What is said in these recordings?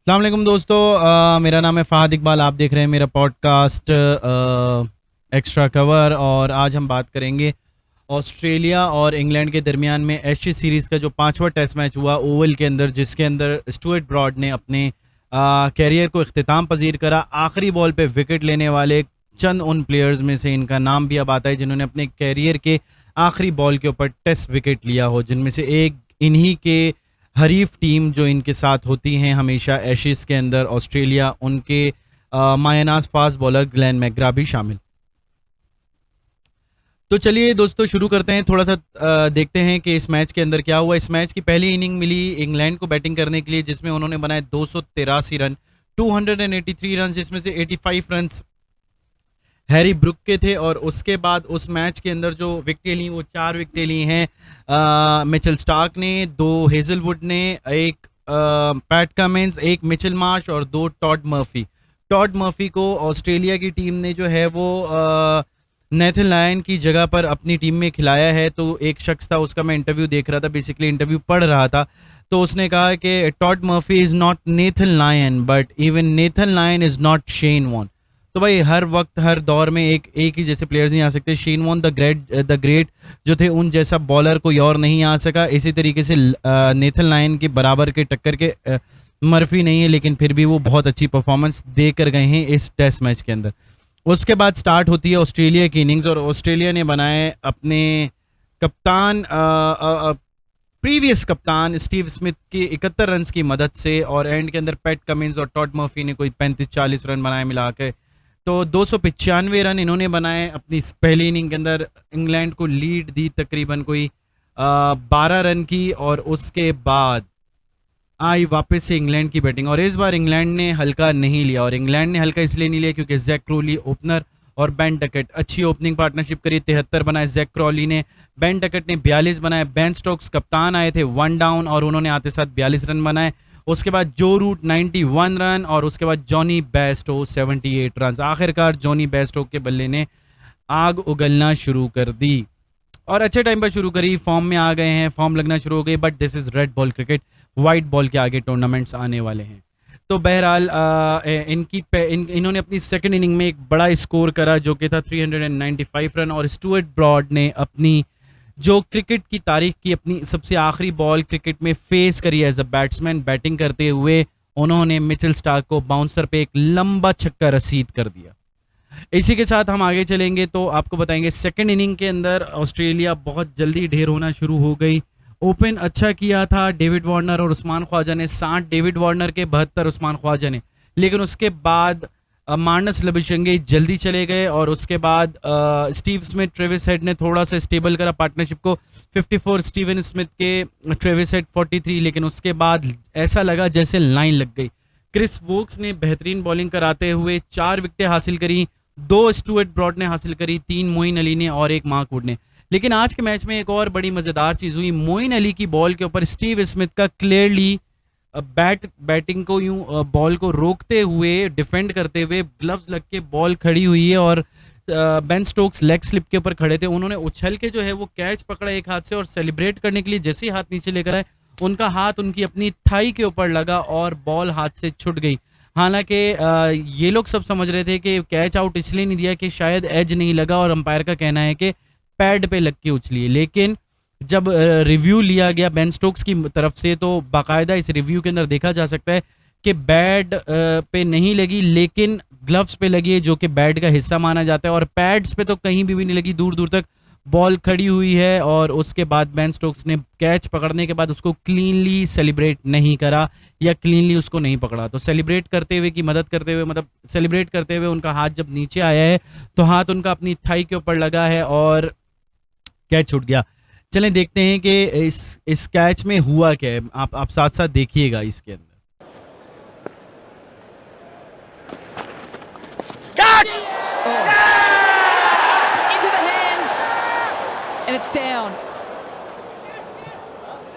अस्सलाम वालेकुम दोस्तों, मेरा नाम है फ़ाहद इकबाल। आप देख रहे हैं मेरा पॉडकास्ट एक्स्ट्रा कवर। और आज हम बात करेंगे ऑस्ट्रेलिया और इंग्लैंड के दरमियान में एशेज़ सीरीज़ का जो पांचवा टेस्ट मैच हुआ ओवल के अंदर, जिसके अंदर स्टुअर्ट ब्रॉड ने अपने कैरियर को इख्तिताम पजीर करा। आखिरी बॉल पे विकेट लेने वाले चंद उन प्लेयर्स में से इनका नाम भी अब आता है जिन्होंने अपने कैरियर के आखिरी बॉल के ऊपर टेस्ट विकेट लिया हो, जिनमें से एक इन्हीं के हरीफ टीम जो इनके साथ होती हैं हमेशा एशेज़ के अंदर ऑस्ट्रेलिया, उनके मायनाज फास्ट बॉलर ग्लेन मैकग्रा भी शामिल। तो चलिए दोस्तों शुरू करते हैं। थोड़ा सा देखते हैं कि इस मैच के अंदर क्या हुआ। इस मैच की पहली इनिंग मिली इंग्लैंड को बैटिंग करने के लिए, जिसमें उन्होंने बनाए 283 रन, 283 रन, जिसमें से 85 रन हैरी ब्रुक के थे। और उसके बाद उस मैच के अंदर जो विकेटें ली वो 4 विकेटें ली हैं मिचेल स्टार्क ने, 2 हेजलवुड ने, एक पैट कमिंस, एक मिचेल मार्श और 2 टॉड मर्फी। टॉड मर्फी को ऑस्ट्रेलिया की टीम ने जो है वो नेथन लायन की जगह पर अपनी टीम में खिलाया है। तो एक शख्स था, उसका मैं इंटरव्यू देख रहा था, बेसिकली इंटरव्यू पढ़ रहा था, तो उसने कहा कि Todd Murphy is not Nathan Lyon but even Nathan Lyon is not Shane Warne. तो भाई हर वक्त हर दौर में एक ही जैसे प्लेयर्स नहीं आ सकते। शेन वॉन द ग्रेट जो थे, उन जैसा बॉलर कोई और नहीं आ सका। इसी तरीके से नेथन लायन के बराबर के टक्कर के मर्फी नहीं है, लेकिन फिर भी वो बहुत अच्छी परफॉर्मेंस दे कर गए हैं इस टेस्ट मैच के अंदर। उसके बाद स्टार्ट होती है ऑस्ट्रेलिया की इनिंग्स और ऑस्ट्रेलिया ने बनाए अपने कप्तान प्रीवियस कप्तान स्टीव स्मिथ की 71 रन की मदद से, और एंड के अंदर पैट कमिंस और टॉड मर्फी ने कोई 35-40 रन बनाए मिला के। तो 295 रन इन्होंने बनाए अपनी पहली इनिंग के अंदर। इंग्लैंड को लीड दी तकरीबन कोई 12 रन की, और उसके बाद आई वापस से इंग्लैंड की बैटिंग। और इस बार इंग्लैंड ने हल्का नहीं लिया, और इंग्लैंड ने हल्का इसलिए नहीं लिया क्योंकि जैक क्रॉली ओपनर और बेन डकेट अच्छी ओपनिंग पार्टनरशिप करी। 73 बनाए जैक क्रॉली ने, बेन डकेट ने 42 बनाए। बेन स्टोक्स कप्तान आए थे 1 डाउन और उन्होंने आते साथ 42 रन बनाए। उसके बाद जो रूट 91 रन, और उसके बाद जॉनी बेस्टो 78 रन। आखिरकार जॉनी बेस्टो के बल्ले ने आग उगलना शुरू कर दी और अच्छे टाइम पर शुरू करी। फॉर्म में आ गए हैं, फॉर्म लगना शुरू हो गई, but this is red ball cricket, white ball के आगे टूर्नामेंट्स आने वाले हैं। तो बहरहाल इन्होंने अपनी सेकंड इनिंग में एक बड़ा स्कोर करा जो कि था 395 रन, और स्टुअर्ट ब्रॉड ने अपनी जो क्रिकेट की तारीख की अपनी सबसे आखिरी बॉल क्रिकेट में फेस करी एज अ बैट्समैन, बैटिंग करते हुए उन्होंने मिचेल स्टार्क को बाउंसर पे एक लंबा छक्का रसीद कर दिया। इसी के साथ हम आगे चलेंगे तो आपको बताएंगे सेकंड इनिंग के अंदर ऑस्ट्रेलिया बहुत जल्दी ढेर होना शुरू हो गई। ओपन अच्छा किया था डेविड वार्नर और उस्मान ख्वाजा ने, 60 डेविड वार्नर के 72 उस्मान ख्वाजा ने, लेकिन उसके बाद मार्नस लबिशंगे जल्दी चले गए। और उसके बाद स्टीव स्मिथ ट्रेविस हेड ने थोड़ा सा स्टेबल करा पार्टनरशिप को, 54 स्टीवन स्मिथ के, ट्रेविस हेड 43, लेकिन उसके बाद ऐसा लगा जैसे लाइन लग गई। क्रिस वोक्स ने बेहतरीन बॉलिंग कराते हुए 4 विकेटें हासिल करी, 2 स्टुअर्ट ब्रॉड ने हासिल करी, 3 मोइन अली ने और 1 मार्क वुड ने। लेकिन आज के मैच में एक और बड़ी मज़ेदार चीज़ हुई। मोइन अली की बॉल के ऊपर स्टीव स्मिथ का क्लियरली बैटिंग को यूं बॉल को रोकते हुए, डिफेंड करते हुए ग्लव्स लग के बॉल खड़ी हुई है, और बेन स्टोक्स लेग स्लिप के ऊपर खड़े थे। उन्होंने उछल के जो है वो कैच पकड़ा एक हाथ से, और सेलिब्रेट करने के लिए जैसे ही हाथ नीचे लेकर आए, उनका हाथ उनकी अपनी थाई के ऊपर लगा और बॉल हाथ से छूट गई। हालांकि ये लोग सब समझ रहे थे कि कैच आउट इसलिए नहीं दिया कि शायद एज नहीं लगा, और अंपायर का कहना है कि पैड पे लग के उछली। लेकिन जब रिव्यू लिया गया बेन स्टोक्स की तरफ से, तो बाकायदा इस रिव्यू के अंदर देखा जा सकता है कि बैड पे नहीं लगी, लेकिन ग्लव्स पे लगी है जो कि बैड का हिस्सा माना जाता है, और पैड्स पे तो कहीं भी नहीं लगी, दूर दूर तक बॉल खड़ी हुई है। और उसके बाद बेन स्टोक्स ने कैच पकड़ने के बाद उसको क्लीनली सेलिब्रेट नहीं करा या क्लीनली उसको नहीं पकड़ा। तो सेलिब्रेट करते हुए की मदद करते हुए, मतलब सेलिब्रेट करते हुए उनका हाथ जब नीचे आया है तो हाथ उनका अपनी थाई के ऊपर लगा है और कैच छूट गया। चलें देखते हैं कि इस कैच में हुआ क्या है। आप साथ साथ देखिएगा इसके अंदर। Catch! Into the hands, and it's down.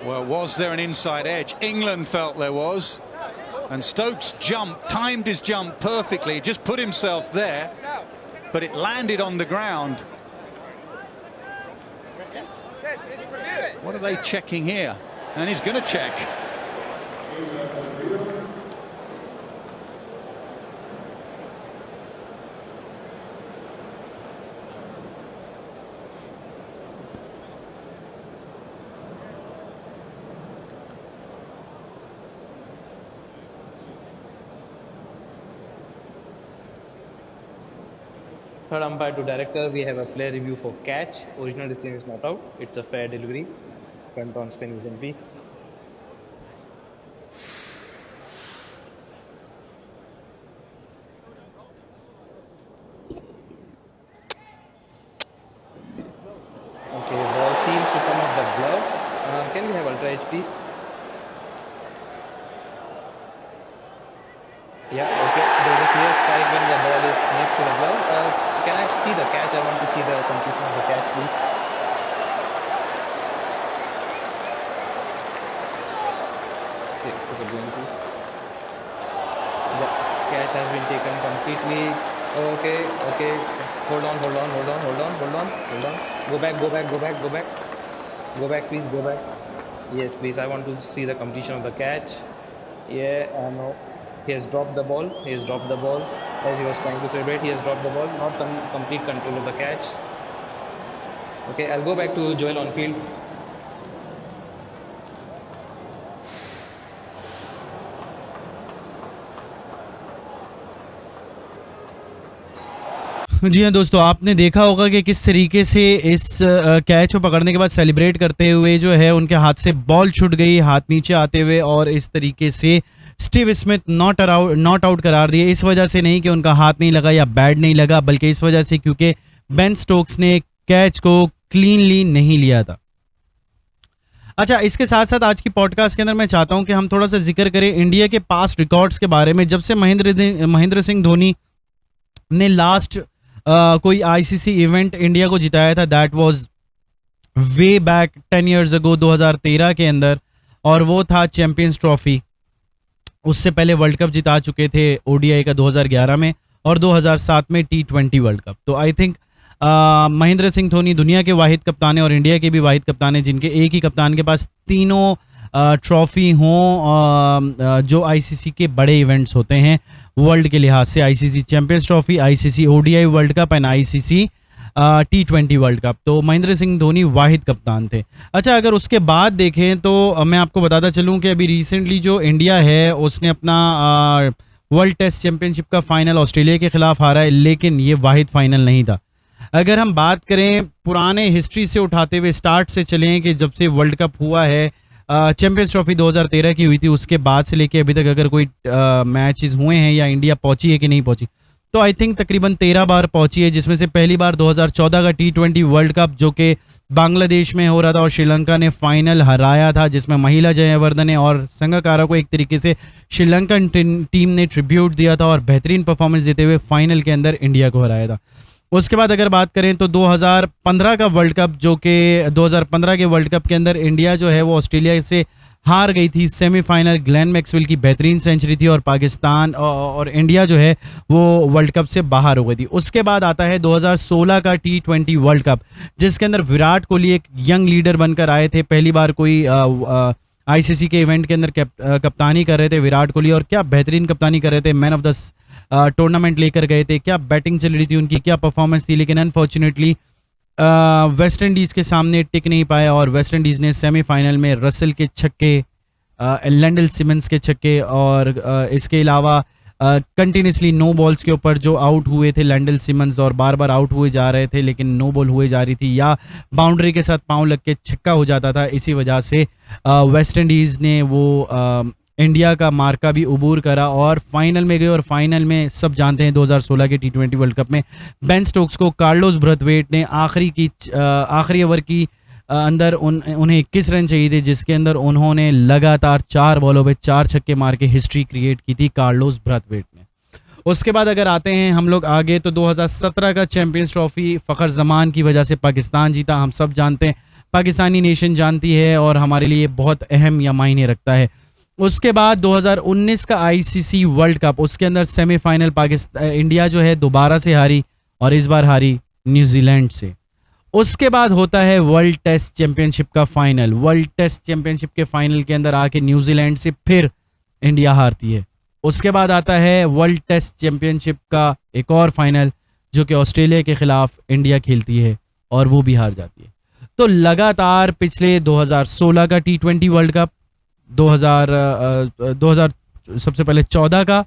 Well, was there an inside edge? England felt there was. And Stokes jumped, timed his jump perfectly, just put himself there, but it landed on the ground. What are they checking here? And he's going to check. Third umpire to director, we have a player review for catch. Original decision is not out. It's a fair delivery. Front on spin with MP. Okay, ball seems to come off the glove. Can we have ultra edge, please? Yeah, okay. There's a clear strike when the ball is next to the glove. Can I see the catch? I want to see the completion of the catch, please. Okay, put it going, please. The catch has been taken completely. Okay. Hold on. Go back, please, go back. Yes, please. I want to see the completion of the catch. Yeah, no. He has dropped the ball. As he was trying to celebrate, he has dropped the ball. Not complete control of the catch. Okay, I'll go back to Joel on field. जी हाँ दोस्तों, आपने देखा होगा कि किस तरीके से इस कैच को पकड़ने के बाद सेलिब्रेट करते हुए जो है उनके हाथ से बॉल छूट गई, हाथ नीचे आते हुए, और इस तरीके से स्टीव स्मिथ नॉट आउट करार दिए। इस वजह से नहीं कि उनका हाथ नहीं लगा या बैट नहीं लगा, बल्कि इस वजह से क्योंकि बेन स्टोक्स ने कैच को क्लीनली नहीं लिया था। अच्छा, इसके साथ साथ आज की पॉडकास्ट के अंदर मैं चाहता हूं कि हम थोड़ा सा जिक्र करें इंडिया के पास्ट रिकॉर्ड्स के बारे में। जब से महेंद्र सिंह धोनी ने लास्ट कोई आईसीसी इवेंट इंडिया को जिताया था, that was way back 10 years ago 2013 के अंदर, और वो था चैंपियंस ट्रॉफी। उससे पहले वर्ल्ड कप जिता चुके थे ओडीआई का 2011 में और 2007 में T20 वर्ल्ड कप। तो आई थिंक महेंद्र सिंह धोनी दुनिया के वाहिद कप्तान हैं और इंडिया के भी वाहिद कप्तान हैं जिनके एक ही कप्तान के पास तीनों ट्रॉफी हों जो आईसीसी के बड़े इवेंट्स होते हैं वर्ल्ड के लिहाज से, ICC champions trophy, ICC ODI world cup and ICC T20 world cup. तो महेंद्र सिंह धोनी वाहिद कप्तान थे। अच्छा, अगर उसके बाद देखें तो मैं आपको बताता चलूं कि अभी रिसेंटली जो इंडिया है उसने अपना वर्ल्ड टेस्ट चैंपियनशिप का फाइनल ऑस्ट्रेलिया के खिलाफ हारा है, लेकिन ये वाहिद फाइनल नहीं था। अगर हम बात करें पुराने हिस्ट्री से उठाते हुए स्टार्ट से चलें कि जब से वर्ल्ड कप हुआ है, चैंपियंस ट्रॉफी 2013 की हुई थी, उसके बाद से लेके अभी तक अगर कोई मैचेस हुए हैं या इंडिया पहुंची है कि नहीं पहुंची, तो आई थिंक तकरीबन 13 बार पहुंची है, जिसमें से पहली बार 2014 का T20 वर्ल्ड कप जो कि बांग्लादेश में हो रहा था और श्रीलंका ने फाइनल हराया था, जिसमें महिला जयवर्धने और संगकारा को एक तरीके से श्रीलंकन टीम ने ट्रिब्यूट दिया था और बेहतरीन परफॉर्मेंस देते हुए फाइनल के अंदर इंडिया को हराया था। उसके बाद अगर बात करें तो 2015 का वर्ल्ड कप, जो कि 2015 के वर्ल्ड कप के अंदर इंडिया जो है वो ऑस्ट्रेलिया से हार गई थी सेमीफाइनल। ग्लेन मैक्सवेल की बेहतरीन सेंचुरी थी और पाकिस्तान और इंडिया जो है वो वर्ल्ड कप से बाहर हो गई थी। उसके बाद आता है 2016 का T20 वर्ल्ड कप, जिसके अंदर विराट कोहली एक यंग लीडर बनकर आए थे। पहली बार कोई आईसीसी के इवेंट के अंदर कप्तानी कर रहे थे विराट कोहली, और क्या बेहतरीन कप्तानी कर रहे थे। मैन ऑफ द टूर्नामेंट लेकर गए थे, क्या बैटिंग चल रही थी उनकी, क्या परफॉर्मेंस थी। लेकिन अनफॉर्चुनेटली वेस्ट इंडीज़ के सामने टिक नहीं पाया और वेस्ट इंडीज़ ने सेमीफाइनल में रसल के छक्के, लैंडल सिमंस के छक्के और इसके अलावा कंटिन्यूसली नो बॉल्स के ऊपर जो आउट हुए थे लैंडल सिमंस, और बार बार आउट हुए जा रहे थे लेकिन नो बॉल हुए जा रही थी या बाउंड्री के साथ पाँव लग के छक्का हो जाता था। इसी वजह से वेस्ट इंडीज़ ने वो इंडिया का मार्का भी अबूर करा और फाइनल में गए। और फाइनल में सब जानते हैं 2016 के T20 वर्ल्ड कप में बेन स्टोक्स को कार्लोस ब्रथवेट ने आखिरी ओवर की अंदर उन्हें 21 रन चाहिए थे, जिसके अंदर उन्होंने लगातार 4 बॉलों पे 4 छक्के मार के हिस्ट्री क्रिएट की थी कार्लोस ब्रथवेट ने। उसके बाद अगर आते हैं हम लोग आगे तो 2017 का चैंपियंस ट्रॉफी फ़खर जमान की वजह से पाकिस्तान जीता। हम सब जानते हैं, पाकिस्तानी नेशन जानती है और हमारे लिए बहुत अहम या मायने रखता है। उसके बाद 2019 का आईसीसी वर्ल्ड कप, उसके अंदर सेमीफाइनल इंडिया जो है दोबारा से हारी और इस बार हारी न्यूजीलैंड से। उसके बाद होता है वर्ल्ड टेस्ट चैंपियनशिप का फाइनल। वर्ल्ड टेस्ट चैंपियनशिप के फाइनल के अंदर आके न्यूजीलैंड से फिर इंडिया हारती है। उसके बाद आता है वर्ल्ड टेस्ट चैंपियनशिप का एक और फाइनल जो कि ऑस्ट्रेलिया के खिलाफ इंडिया खेलती है और वो भी हार जाती है। तो लगातार पिछले 2016 का T20 वर्ल्ड कप, 2000 सबसे पहले 14 का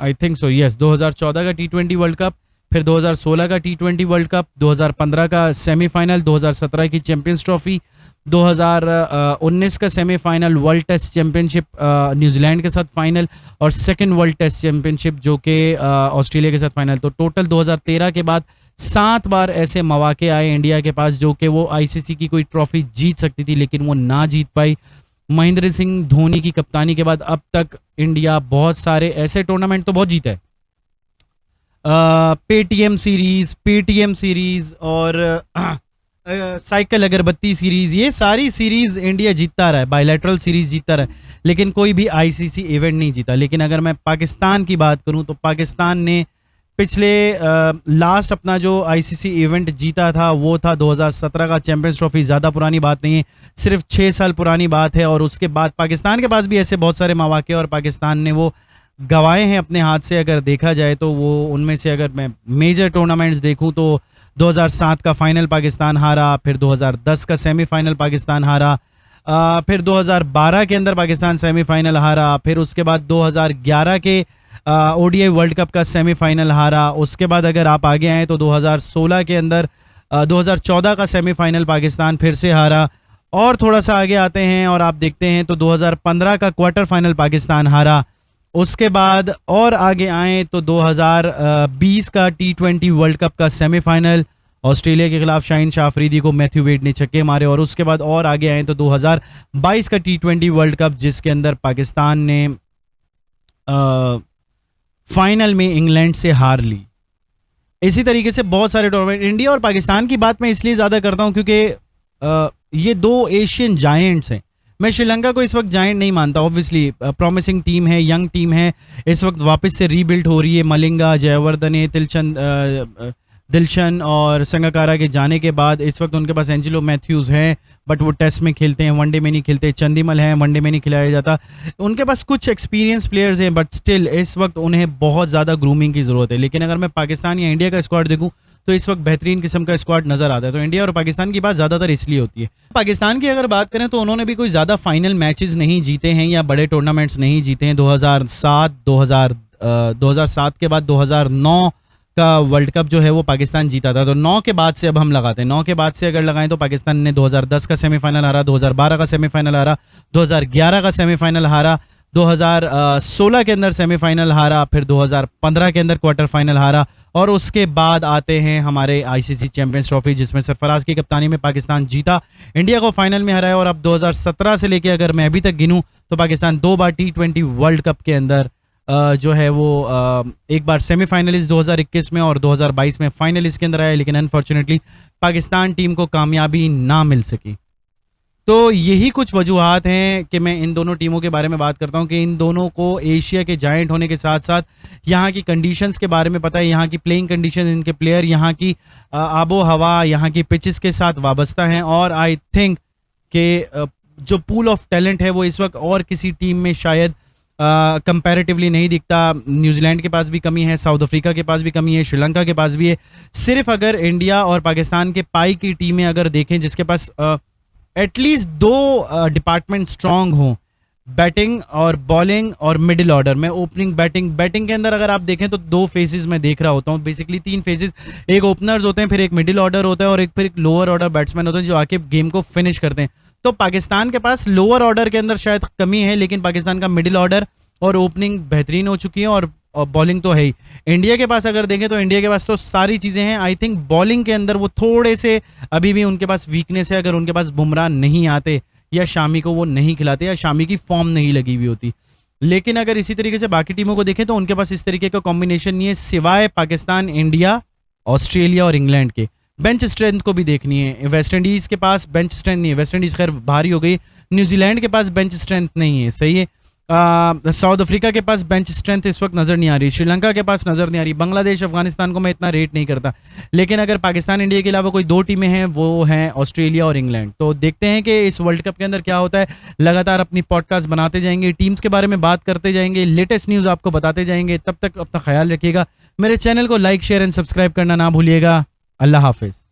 आई थिंक सो यस 2014 का T20 वर्ल्ड कप, फिर 2016 का T20 वर्ल्ड कप, 2015 का सेमीफाइनल, 2017 की चैंपियंस ट्रॉफी, 2019 का semifinal world test championship New Zealand के साथ फाइनल, और सेकंड वर्ल्ड टेस्ट चैंपियनशिप जो कि ऑस्ट्रेलिया के साथ फाइनल। तो टोटल 2013 के बाद 7 बार ऐसे मौके आए इंडिया के पास जो कि वो आईसीसी की कोई ट्रॉफी जीत सकती थी, लेकिन वो ना जीत पाई। महेंद्र सिंह धोनी की कप्तानी के बाद अब तक इंडिया बहुत सारे ऐसे टूर्नामेंट तो बहुत जीता है, पेटीएम सीरीज और साइकिल अगरबत्ती सीरीज, ये सारी सीरीज इंडिया जीतता रहा है, बायलैटरल सीरीज जीतता रहा है, लेकिन कोई भी आईसीसी इवेंट नहीं जीता। लेकिन अगर मैं पाकिस्तान की बात करूं तो पाकिस्तान ने पिछले लास्ट अपना जो आईसीसी इवेंट जीता था वो था 2017 का चैंपियंस ट्रॉफी। ज़्यादा पुरानी बात नहीं है, सिर्फ 6 साल पुरानी बात है। और उसके बाद पाकिस्तान के पास भी ऐसे बहुत सारे मौके और पाकिस्तान ने वो गंवाए हैं अपने हाथ से। अगर देखा जाए तो वो उनमें से अगर मैं मेजर टूर्नामेंट्स देखूं तो 2007 का फाइनल पाकिस्तान हारा, फिर 2010 का सेमीफाइनल पाकिस्तान हारा, फिर 2012 के अंदर पाकिस्तान सेमीफाइनल हारा, फिर उसके बाद 2011 के ओडीआई वर्ल्ड कप का सेमीफाइनल हारा। उसके बाद अगर आप आगे आएँ तो 2016 के अंदर 2014 का सेमीफाइनल पाकिस्तान फिर से हारा। और थोड़ा सा आगे आते हैं और आप देखते हैं तो 2015 का क्वार्टर फाइनल पाकिस्तान हारा। उसके बाद और आगे आएँ तो 2020 का T20 वर्ल्ड कप का सेमीफाइनल, ऑस्ट्रेलिया के खिलाफ शाहीन शाह अफरीदी को मैथ्यू वेड ने छक्के मारे। और उसके बाद और आगे आएँ तो 2022 का T20 वर्ल्ड कप जिसके अंदर पाकिस्तान ने फाइनल में इंग्लैंड से हार ली। इसी तरीके से बहुत सारे टूर्नामेंट। इंडिया और पाकिस्तान की बात मैं इसलिए ज़्यादा करता हूँ क्योंकि ये दो एशियन जायंट्स हैं। मैं श्रीलंका को इस वक्त जायंट नहीं मानता, ऑब्वियसली प्रॉमिसिंग टीम है, यंग टीम है, इस वक्त वापस से रीबिल्ड हो रही है। मलिंगा, जयवर्धने, दिलशन और संगकारा के जाने के बाद इस वक्त उनके पास एंजेलो मैथ्यूज़ हैं, बट वो टेस्ट में खेलते हैं, वनडे में नहीं खेलते। चंदीमल हैं, वनडे में नहीं खिलाया जाता। उनके पास कुछ एक्सपीरियंस प्लेयर्स हैं, बट स्टिल इस वक्त उन्हें बहुत ज़्यादा ग्रूमिंग की ज़रूरत है। लेकिन अगर मैं पाकिस्तान या इंडिया का स्क्वाड देखूँ तो इस वक्त बेहतरीन किस्म का स्क्वाड नज़र आता है। तो इंडिया और पाकिस्तान की बात ज़्यादातर इसलिए होती है। पाकिस्तान की अगर बात करें तो उन्होंने भी कोई ज़्यादा फाइनल मैचेस नहीं जीते हैं या बड़े टूर्नामेंट्स नहीं जीते हैं। 2007 के बाद 2009 का वर्ल्ड कप जो है वो पाकिस्तान जीता था। तो 9 के बाद से अब हम लगाते हैं, 9 के बाद से अगर लगाएं तो पाकिस्तान ने 2010 का सेमीफाइनल हारा, 2012 का सेमीफाइनल हारा, 2011 का सेमीफाइनल हारा, 2016 के अंदर सेमीफाइनल हारा, फिर 2015 के अंदर क्वार्टर फाइनल हारा। और उसके बाद आते हैं हमारे आईसीसी चैंपियंस ट्रॉफी जिसमें सरफराज की कप्तानी में पाकिस्तान जीता, इंडिया को फाइनल में हराया। और अब 2017 से लेके अगर मैं अभी तक गिनूं तो पाकिस्तान 2 बार T20 वर्ल्ड कप के अंदर जो है वो एक बार सेमीफाइनलिस्ट 2021 में और 2022 में फाइनलिस्ट के अंदर आया, लेकिन अनफॉर्चुनेटली पाकिस्तान टीम को कामयाबी ना मिल सकी। तो यही कुछ वजूहात हैं कि मैं इन दोनों टीमों के बारे में बात करता हूं कि इन दोनों को एशिया के जायंट होने के साथ साथ यहाँ की कंडीशंस के बारे में पता है, यहाँ की प्लेइंग कंडीशन, इनके प्लेयर, यहाँ की आबो हवा, यहाँ की पिचेस के साथ वाबस्ता हैं। और आई थिंक कि जो पूल ऑफ टैलेंट है वो इस वक्त और किसी टीम में शायद कंपैरेटिवली नहीं दिखता। न्यूजीलैंड के पास भी कमी है, साउथ अफ्रीका के पास भी कमी है, श्रीलंका के पास भी है। सिर्फ अगर इंडिया और पाकिस्तान के पाई की टीमें अगर देखें जिसके पास एटलीस्ट 2 डिपार्टमेंट स्ट्रांग हों, बैटिंग और बॉलिंग और मिडिल ऑर्डर में ओपनिंग बैटिंग के अंदर अगर आप देखें तो 2 फेजेस में देख रहा होता हूँ, बेसिकली 3 फेजेस। एक ओपनर्स होते हैं, फिर एक मिडिल ऑर्डर होता है और फिर एक लोअर ऑर्डर बैट्समैन होते हैं जो आके गेम को फिनिश करते हैं। तो पाकिस्तान के पास लोअर ऑर्डर के अंदर शायद कमी है, लेकिन पाकिस्तान का मिडिल ऑर्डर और ओपनिंग बेहतरीन हो चुकी है और बॉलिंग तो है ही। इंडिया के पास अगर देखें तो इंडिया के पास तो सारी चीज़ें हैं। आई थिंक बॉलिंग के अंदर वो थोड़े से अभी भी उनके पास वीकनेस है। अगर उनके पास बुमराह नहीं आते या शामी को वो नहीं खिलाते या शामी की फॉर्म नहीं लगी हुई होती। लेकिन अगर इसी तरीके से बाकी टीमों को देखें तो उनके पास इस तरीके का कॉम्बिनेशन नहीं है, सिवाय पाकिस्तान, इंडिया, ऑस्ट्रेलिया और इंग्लैंड के। बेंच स्ट्रेंथ को भी देखनी है, वेस्ट इंडीज़ के पास बेंच स्ट्रेंथ नहीं है, वेस्ट इंडीज़ खैर भारी हो गई। न्यूजीलैंड के पास बेंच स्ट्रेंथ नहीं है, सही है। साउथ अफ्रीका के पास बेंच स्ट्रेंथ इस वक्त नज़र नहीं आ रही, श्रीलंका के पास नज़र नहीं आ रही, बांग्लादेश, अफगानिस्तान को मैं इतना रेट नहीं करता। लेकिन अगर पाकिस्तान, इंडिया के अलावा कोई 2 टीमें हैं वो हैं ऑस्ट्रेलिया और इंग्लैंड। तो देखते हैं कि इस वर्ल्ड कप के अंदर क्या होता है। लगातार अपनी पॉडकास्ट बनाते जाएंगे, टीम्स के बारे में बात करते जाएंगे, लेटेस्ट न्यूज़ आपको बताते जाएंगे। तब तक अपना ख्याल रखिएगा, मेरे चैनल को लाइक, शेयर एंड सब्सक्राइब करना ना भूलिएगा। अल्लाह हाफिज़।